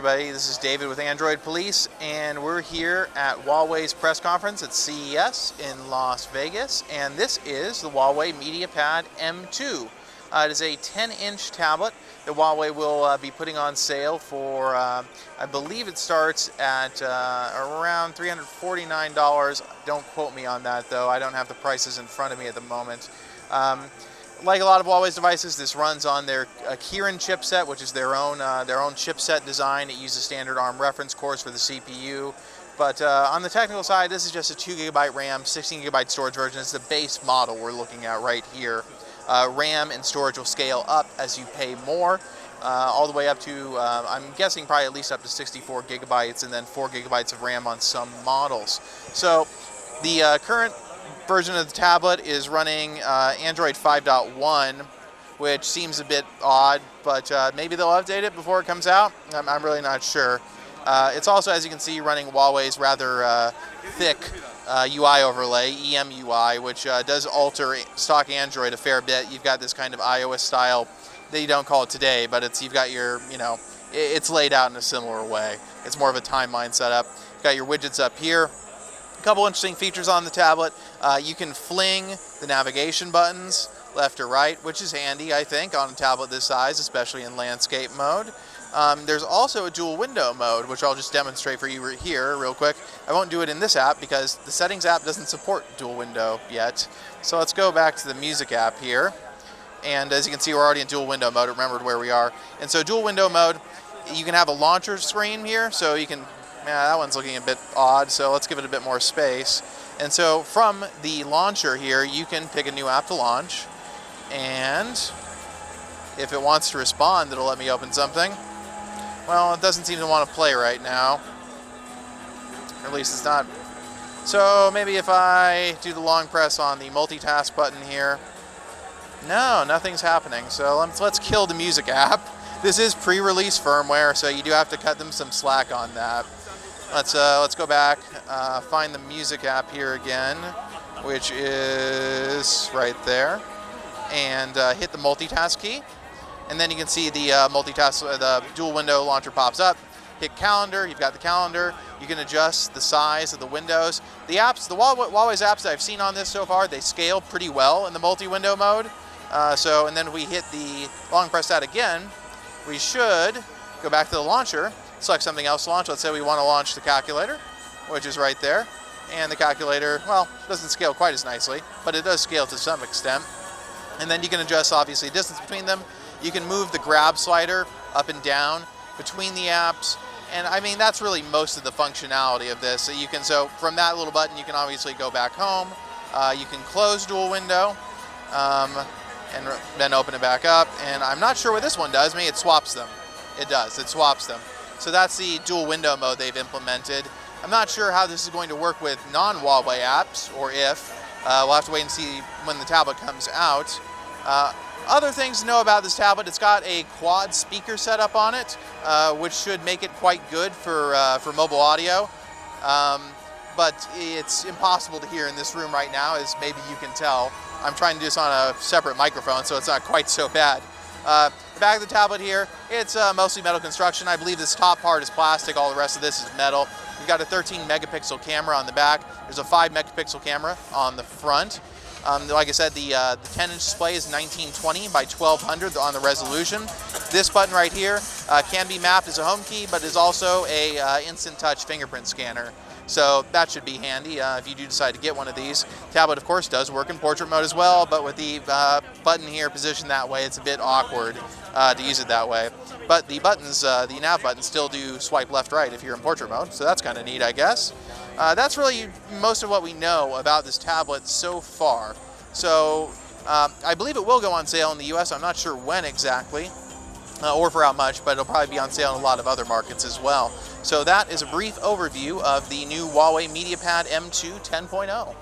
Everybody, this is David with Android Police, and we're here at Huawei's press conference at CES in Las Vegas, and this is the Huawei MediaPad M2. It is a 10-inch tablet that Huawei will be putting on sale for, I believe it starts at around $349. Don't quote me on that though, I don't have the prices in front of me at the moment. Like a lot of Huawei's devices, this runs on their Kirin chipset, which is their own chipset design. It uses standard ARM reference cores for the CPU. But on the technical side, this is just a 2GB RAM, 16GB storage version. It's the base model we're looking at right here. RAM and storage will scale up as you pay more, all the way up to, I'm guessing probably at least up to 64 gigabytes, and then 4 gigabytes of RAM on some models. So the current version of the tablet is running Android 5.1, which seems a bit odd, but maybe they'll update it before it comes out. I'm really not sure. It's also, as you can see, running Huawei's rather thick UI overlay, Emui, which does alter stock Android a fair bit. You've got this kind of iOS style that you don't call it today, but you've got your, it's laid out in a similar way. It's more of a timeline setup. You've got your widgets up here. A couple interesting features on the tablet. You can fling the navigation buttons left or right, which is handy, I think, on a tablet this size, especially in landscape mode. There's also a dual window mode, which I'll just demonstrate for you here real quick. I won't do it in this app because the settings app doesn't support dual window yet. So let's go back to the music app here. And as you can see, we're already in dual window mode. Remembered where we are. And so dual window mode, you can have a launcher screen here, so you can, that one's looking a bit odd, so let's give it a bit more space. And so from the launcher here, you can pick a new app to launch, and if it wants to respond, it'll let me open something. Well, it doesn't seem to want to play right now, or at least it's not. So maybe if I do the long press on the multitask button here, no, nothing's happening. So let's kill the music app. This is pre-release firmware, so you do have to cut them some slack on that. Let's go back, find the music app here again, which is right there, and hit the multitask key, and then you can see the the dual window launcher pops up. Hit calendar, you've got the calendar. You can adjust the size of the windows. The apps, Huawei's apps that I've seen on this so far, they scale pretty well in the multi-window mode. And then we hit the long press that again, we should go back to the launcher, select something else to launch. Let's say we want to launch the calculator, which is right there. And the calculator, well, doesn't scale quite as nicely, but it does scale to some extent. And then you can adjust, obviously, distance between them. You can move the grab slider up and down between the apps. And I mean, that's really most of the functionality of this. So from that little button, you can obviously go back home. You can close dual window. And then open it back up, and I'm not sure what this one does. Maybe it swaps them. It does, it swaps them. So that's the dual window mode they've implemented. I'm not sure how this is going to work with non-Huawei apps, or if. We'll have to wait and see when the tablet comes out. Other things to know about this tablet, it's got a quad speaker setup on it, which should make it quite good for mobile audio. But it's impossible to hear in this room right now, as maybe you can tell. I'm trying to do this on a separate microphone, so it's not quite so bad. The back of the tablet here, it's mostly metal construction. I believe this top part is plastic, all the rest of this is metal. You've got a 13 megapixel camera on the back. There's a 5 megapixel camera on the front. Like I said, the 10-inch display is 1920 by 1200 on the resolution. This button right here can be mapped as a home key, but is also a instant touch fingerprint scanner. So that should be handy if you do decide to get one of these. Tablet, of course, does work in portrait mode as well, but with the button here positioned that way, it's a bit awkward to use it that way. But the buttons, the nav buttons, still do swipe left-right if you're in portrait mode, so that's kind of neat, I guess. That's really most of what we know about this tablet so far. So I believe it will go on sale in the US. I'm not sure when exactly. Or for how much, but it'll probably be on sale in a lot of other markets as well. So that is a brief overview of the new Huawei MediaPad M2 10.0.